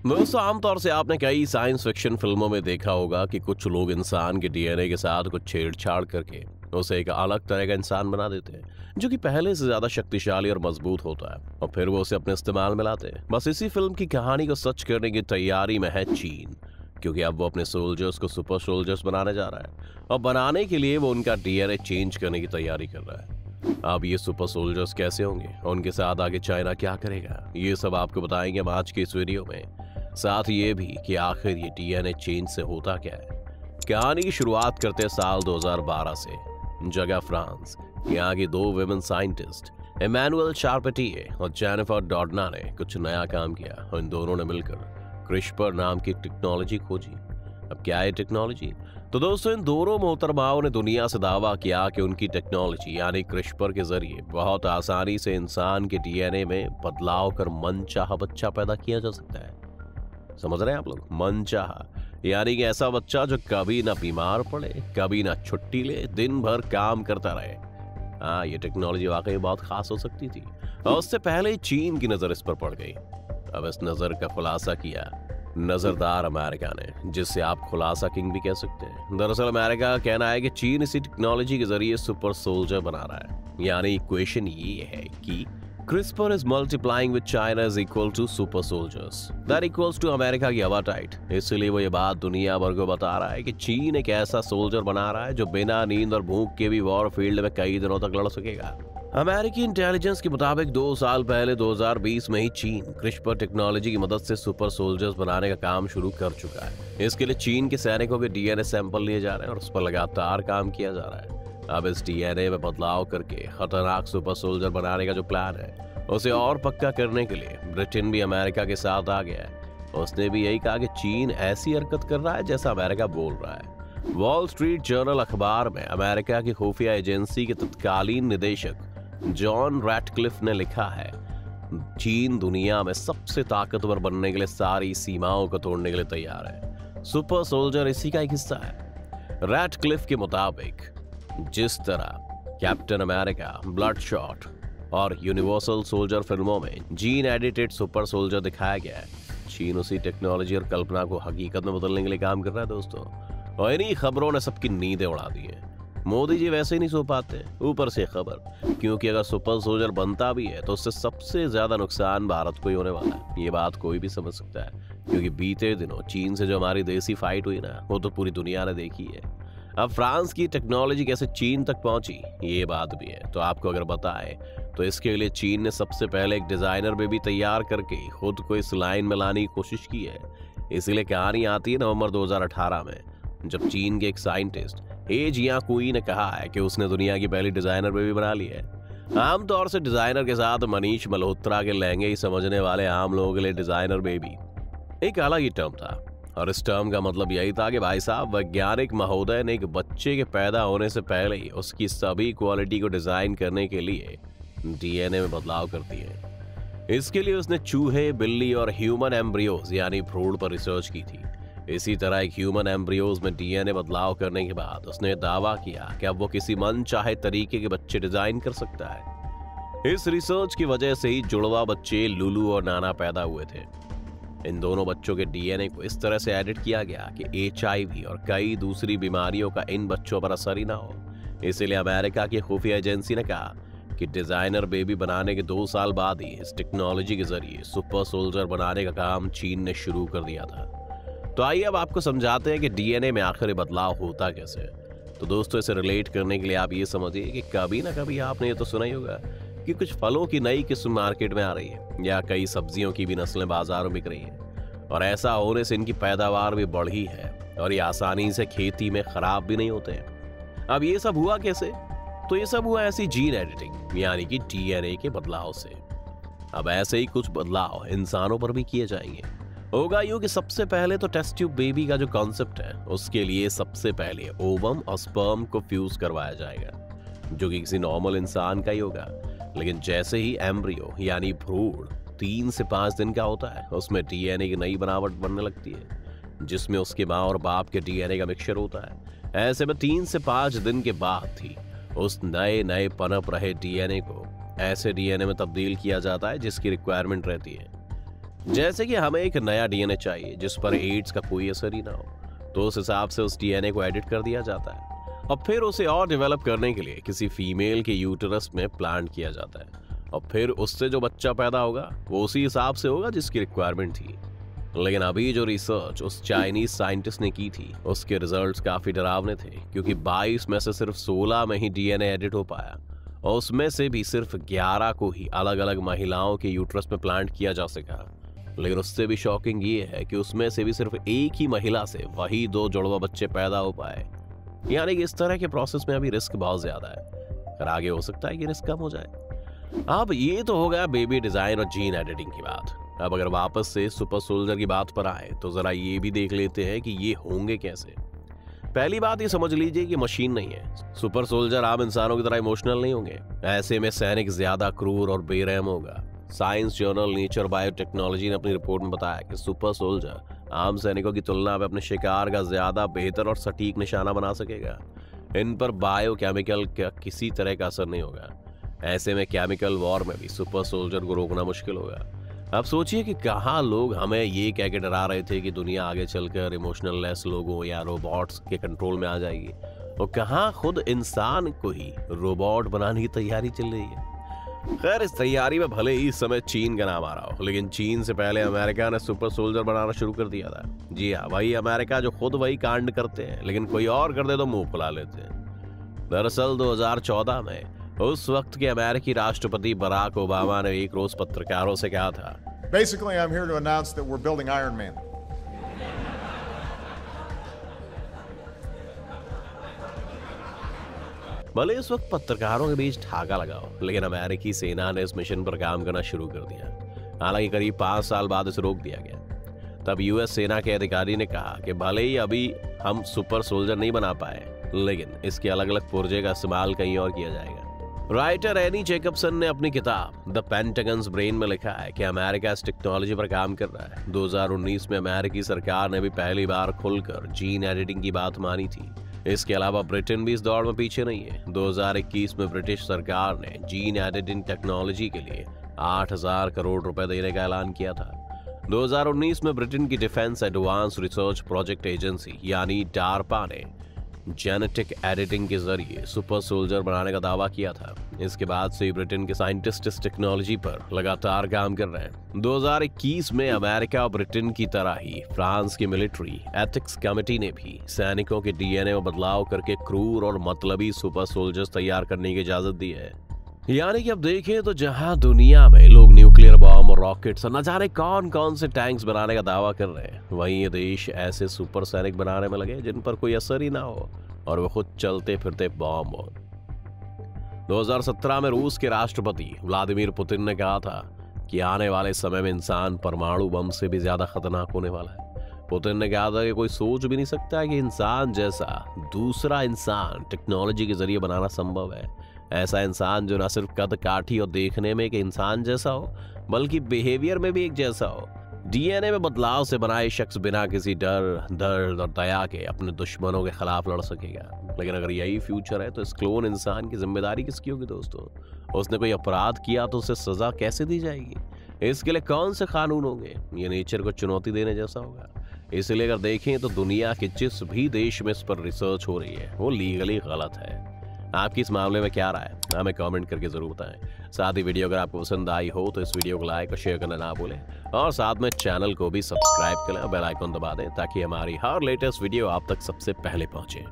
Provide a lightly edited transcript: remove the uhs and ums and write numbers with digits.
दोस्तों, आमतौर से आपने कई साइंस फिक्शन फिल्मों में देखा होगा कि कुछ लोग इंसान के डीएनए के साथ कुछ छेड़छाड़ करके उसे एक अलग तरह का इंसान बना देते हैं जो कि पहले से ज्यादा शक्तिशाली और मजबूत होता है, और फिर वो उसे अपने इस्तेमाल में लाते हैं। बस इसी फिल्म की कहानी को सच करने की तैयारी में है चीन, क्योंकि अब वो अपने सोल्जर्स को सुपर सोल्जर्स बनाने जा रहा है, और बनाने के लिए वो उनका डीएनए चेंज करने की तैयारी कर रहा है। अब ये सुपर सोल्जर्स कैसे होंगे और उनके साथ आगे चाइना क्या करेगा, ये सब आपको बताएंगे हम आज के इस वीडियो में। साथ ये भी कि आखिर ये डीएनए चेंज से होता क्या है। कहानी की शुरुआत करते हैं साल 2012 से। जगह फ्रांस। यहाँ की दो वुमेन साइंटिस्ट इमैनुअल शार्पेटिए और जेनिफर डॉडना ने कुछ नया काम किया, और इन दोनों ने मिलकर क्रिस्पर नाम की टेक्नोलॉजी खोजी। अब क्या है टेक्नोलॉजी? तो दोस्तों, इन दोनों मोहतरमाओं ने दुनिया से दावा किया कि उनकी टेक्नोलॉजी यानी क्रिस्पर के जरिए बहुत आसानी से इंसान के डीएनए में बदलाव कर मनचाहा बच्चा पैदा किया जा सकता है। समझ रहे हैं आप लोग? मनचाहा यानी कि ऐसा बच्चा जो कभी ना बीमार पड़े, कभी ना छुट्टी ले, दिन भर काम करता रहे। हाँ, ये टेक्नोलॉजी वाकई बहुत खास हो सकती थी, और उससे पहले ही चीन की नजर इस पर पड़ गई। अब इस नजर का खुलासा किया नजरदार अमेरिका ने, जिससे आप खुलासा किंग भी कह सकते हैं। दरअसल अमेरिका का कहना है कि चीन इसी टेक्नोलॉजी के जरिए सुपर सोल्जर बना रहा है। यानी इक्वेशन ये है कि CRISPR is multiplying with China is equal to super soldiers. That equals to America की हवा टाइट। इसलिए वो ये बात दुनिया भर को बता रहा है कि चीन एक ऐसा सोल्जर बना रहा है जो बिना नींद और भूख के भी वॉर फील्ड में कई दिनों तक लड़ सकेगा। अमेरिकी इंटेलिजेंस के मुताबिक 2 साल पहले 2020 में ही चीन CRISPR टेक्नोलॉजी की मदद से सुपर सोल्जर्स बनाने का काम शुरू कर चुका है। इसके लिए चीन के सैनिकों के डीएनए सैंपल लिए जा रहे हैं और उस पर लगातार काम किया जा रहा है। अब इस डीएनए में बदलाव करके खतरनाक सुपर सोल्जर बनाने का जो प्लान है, उसे और पक्का करने के लिए ब्रिटेन भी अमेरिका के साथ आ गया है। उसने भी यही कहा कि चीन ऐसी हरकत कर रहा है जैसा अमेरिका बोल रहा है। वॉल स्ट्रीट जर्नल अखबार में अमेरिका की खुफिया एजेंसी के तत्कालीन निदेशक जॉन रैटक्लिफ ने लिखा है, चीन दुनिया में सबसे ताकतवर बनने के लिए सारी सीमाओं को तोड़ने के लिए तैयार है। सुपर सोल्जर इसी का एक हिस्सा है। रैटक्लिफ के मुताबिक जिस तरह कैप्टन अमेरिका, ब्लडशॉट और यूनिवर्सल सोल्जर फिल्मों में जीन एडिटेड सुपर सोल्जर दिखाया गया है, चीन उसी टेक्नोलॉजी और कल्पना को हकीकत में बदलने के लिए काम कर रहा है दोस्तों। और इन्हीं खबरों ने सबकी नींदें उड़ा दी हैं। मोदी जी वैसे ही नहीं सो पाते, ऊपर से खबर, क्योंकि अगर सुपर सोल्जर बनता भी है तो उससे सबसे ज्यादा नुकसान भारत को ही होने वाला है। ये बात कोई भी समझ सकता है, क्योंकि बीते दिनों चीन से जो हमारी देसी फाइट हुई ना, वो तो पूरी दुनिया ने देखी है। अब फ्रांस की टेक्नोलॉजी कैसे चीन तक पहुंची, ये बात भी है। तो आपको अगर बताए तो इसके लिए चीन ने सबसे पहले एक डिजाइनर बेबी तैयार करके खुद को इस लाइन में लाने की कोशिश की है। इसीलिए कहानी आती है नवंबर 2018 में, जब चीन के एक साइंटिस्ट हे जियांकुई ने कहा है कि उसने दुनिया की पहली डिजाइनर बेबी बना ली है। आमतौर से डिजाइनर के साथ मनीष मल्होत्रा के लहंगे ही समझने वाले आम लोगों के लिए डिजाइनर बेबी एक अलग ही टर्म था, और इस टर्म का मतलब यही था कि भाई साहब, वैज्ञानिक महोदय ने एक बच्चे के पैदा होने से पहले ही उसकी सभी क्वालिटी को डिजाइन करने के लिए डीएनए में बदलाव कर दिए। इसके लिए उसने चूहे, बिल्ली और ह्यूमन एम्ब्रियोज यानी भ्रूण पर रिसर्च की थी। इसी तरह एक ह्यूमन एम्ब्रियोज में डीएनए बदलाव करने के बाद उसने दावा किया कि अब वो किसी मन चाहे तरीके के बच्चे डिजाइन कर सकता है। इस रिसर्च की वजह से ही जुड़वा बच्चे लुलू और नाना पैदा हुए थे। इन दोनों बच्चों के डीएनए को इस तरह से एडिट किया गया कि HIV और कई दूसरी बीमारियों का इन बच्चों पर असर ही ना हो। इसीलिए अमेरिका की खुफिया एजेंसी ने कहा कि डिजाइनर बेबी बनाने के 2 साल बाद ही इस टेक्नोलॉजी के जरिए सुपर सोल्जर बनाने का काम चीन ने शुरू कर दिया था। तो आइए अब आपको समझाते हैं कि डीएनए में आखिर बदलाव होता कैसे है। तो दोस्तों, इसे रिलेट करने के लिए आप ये समझिए कि कभी ना कभी आपने ये तो सुना ही होगा कि कुछ फलों की नई किस्म मार्केट में आ रही है, या कई सब्जियों की भी नस्लें बाजारों में बिक रही हैं, और ऐसा होने से इनकी पैदावार भी बढ़ी है और ये आसानी से खेती में खराब भी नहीं होते हैं। अब ये सब हुआ कैसे? तो ये सब हुआ ऐसी जीन एडिटिंग यानी कि डीएनए के बदलाव से। अब ऐसे ही कुछ बदलाव इंसानों पर भी किए जाएंगे। होगा यूं कि सबसे पहले तो टेस्ट ट्यूब बेबी का जो कॉन्सेप्ट है, उसके लिए सबसे पहले ओवम और स्पर्म को फ्यूज करवाया जाएगा, जो कि किसी नॉर्मल इंसान का ही होगा। लेकिन जैसे ही एम्ब्रियो यानी भ्रूण 3 से 5 दिन का होता है, उसमें डीएनए की नई बनावट बनने लगती है, जिसमें उसके माँ और बाप के डीएनए का मिक्सचर होता है। ऐसे में 3 से 5 दिन के बाद ही उस नए पनप रहे डीएनए को ऐसे डीएनए में तब्दील किया जाता है जिसकी रिक्वायरमेंट रहती है। जैसे कि हमें एक नया डीएनए चाहिए जिस पर एड्स का कोई असर ही ना हो, तो उस हिसाब से उस डीएनए को एडिट कर दिया जाता है और फिर उसे और डेवलप करने के लिए किसी फीमेल के यूटेरस में प्लांट किया जाता है और फिर उससे जो बच्चा पैदा होगा वो उसी हिसाब से होगा जिसकी रिक्वायरमेंट थी। लेकिन अभी जो रिसर्च उस चाइनीज साइंटिस्ट ने की थी उसके रिजल्ट्स काफी डरावने थे, क्योंकि 22 में से सिर्फ 16 में ही डीएनए एडिट हो पाया और उसमें से भी सिर्फ 11 को ही अलग अलग महिलाओं के यूट्रस में प्लांट किया जा सका। लेकिन उससे भी शॉकिंग ये है कि उसमें से भी सिर्फ एक ही महिला से वही 2 जुड़वा बच्चे पैदा हो पाए। यानी कि इस तरह के प्रोसेस में अभी रिस्क बहुत ज्यादा है, पर आगे हो सकता है कि रिस्क कम हो जाए। अब ये तो हो गया बेबी डिजाइन और जीन एडिटिंग की बात। अब अगर वापस से सुपर सोल्जर की बात पर आए तो जरा ये भी देख लेते हैं कि ये होंगे कैसे। पहली बात ये समझ लीजिए कि मशीन नहीं है। सुपर सोल्जर आम इंसानों की तरह इमोशनल नहीं होंगे। ऐसे में सैनिक ज्यादा क्रूर और बेरहम होगा। साइंस जर्नल नेचर बायोटेक्नोलॉजी ने अपनी रिपोर्ट में बताया कि सुपर सोल्जर आम सैनिकों की तुलना में अपने शिकार का ज्यादा बेहतर और सटीक निशाना बना सकेगा। इन पर बायोकेमिकल का किसी तरह का असर नहीं होगा। ऐसे में केमिकल वॉर में भी सुपर सोल्जर को रोकना मुश्किल होगा। अब सोचिए कि कहाँ लोग हमें ये कह के डरा रहे थे कि दुनिया आगे चलकर इमोशनल लेस लोगों या रोबोट्स के कंट्रोल में आ जाएगी, और कहाँ खुद इंसान को ही रोबोट बनाने की तैयारी चल रही है। खैर, इस तैयारी में भले ही इस समय चीन का नाम आ रहा हो, लेकिन चीन से पहले अमेरिका ने सुपर सोल्जर बनाना शुरू कर दिया था। जी हाँ, वही अमेरिका जो खुद वही कांड करते हैं, लेकिन कोई और कर दे तो मुंह फुला लेते हैं। दरअसल 2014 में उस वक्त के अमेरिकी राष्ट्रपति बराक ओबामा ने एक रोज पत्रकारों से कहा था, Basically, I'm here to announce that we're building Iron Man. भले इस वक्त पत्रकारों के बीच ठाका लगाओ, लेकिन अमेरिकी सेना ने इस मिशन पर काम करना शुरू कर दिया। हालांकि करीब 5 साल बाद इसे रोक दिया गया। तब यूएस सेना के अधिकारी ने कहा कि भले ही अभी हम सुपर सोल्जर नहीं बना पाए, लेकिन इसके अलग अलग पुर्जे का इस्तेमाल कहीं और किया जाएगा। राइटर एनी जैकबसन ने अपनी किताब द पेंटागन्स ब्रेन में लिखा है कि अमेरिका इस टेक्नोलॉजी पर काम कर रहा है। 2019 में अमेरिकी सरकार ने भी पहली बार खुलकर जीन एडिटिंग की बात मानी थी। इसके अलावा ब्रिटेन भी इस दौड़ में पीछे नहीं है। 2021 में ब्रिटिश सरकार ने जीन एडिटिंग टेक्नोलॉजी के लिए 8,000 करोड़ रुपए देने का ऐलान किया था। 2019 में ब्रिटेन की defence advance research project agency यानी डारपा ने जेनेटिक एडिटिंग के जरिए सुपर सोल्जर बनाने का दावा किया था। इसके बाद से ब्रिटेन के साइंटिस्ट इस टेक्नोलॉजी पर लगातार काम कर रहे हैं। 2021 में अमेरिका और ब्रिटेन की तरह ही फ्रांस की मिलिट्री एथिक्स कमेटी ने भी सैनिकों के डीएनए में बदलाव करके क्रूर और मतलबी सुपर सोल्जर्स तैयार करने की इजाजत दी है। यानी कि अब देखें तो जहां दुनिया में लोग न्यूक्लियर बॉम्ब और रॉकेट्स और न जाने कौन कौन से टैंक्स बनाने का दावा कर रहे हैं, वहीं ये देश ऐसे सुपर सैनिक बनाने में लगे जिन पर कोई असर ही ना हो और वो खुद चलते फिरते बॉम्ब हो। 2017 में रूस के राष्ट्रपति व्लादिमीर पुतिन ने कहा था कि आने वाले समय में इंसान परमाणु बम से भी ज्यादा खतरनाक होने वाला है। पुतिन ने कहा था कि कोई सोच भी नहीं सकता कि इंसान जैसा दूसरा इंसान टेक्नोलॉजी के जरिए बनाना संभव है। ऐसा इंसान जो न सिर्फ कद काठी और देखने में एक इंसान जैसा हो, बल्कि बिहेवियर में भी एक जैसा हो। डीएनए में बदलाव से बनाए शख्स बिना किसी डर, दर्द और दया के अपने दुश्मनों के खिलाफ लड़ सकेगा। लेकिन अगर यही फ्यूचर है तो इस क्लोन इंसान की जिम्मेदारी किसकी होगी दोस्तों? उसने कोई अपराध किया तो उसे सजा कैसे दी जाएगी? इसके लिए कौन से कानून होंगे? ये नेचर को चुनौती देने जैसा होगा। इसलिए अगर देखें तो दुनिया के जिस भी देश में इस पर रिसर्च हो रही है वो लीगली गलत है। आपकी इस मामले में क्या राय है? हमें कमेंट करके जरूर बताएं। साथ ही वीडियो अगर आपको पसंद आई हो तो इस वीडियो को लाइक और शेयर करना ना भूलें, और साथ में चैनल को भी सब्सक्राइब करें और बेल आइकन दबा दें ताकि हमारी हर लेटेस्ट वीडियो आप तक सबसे पहले पहुंचे।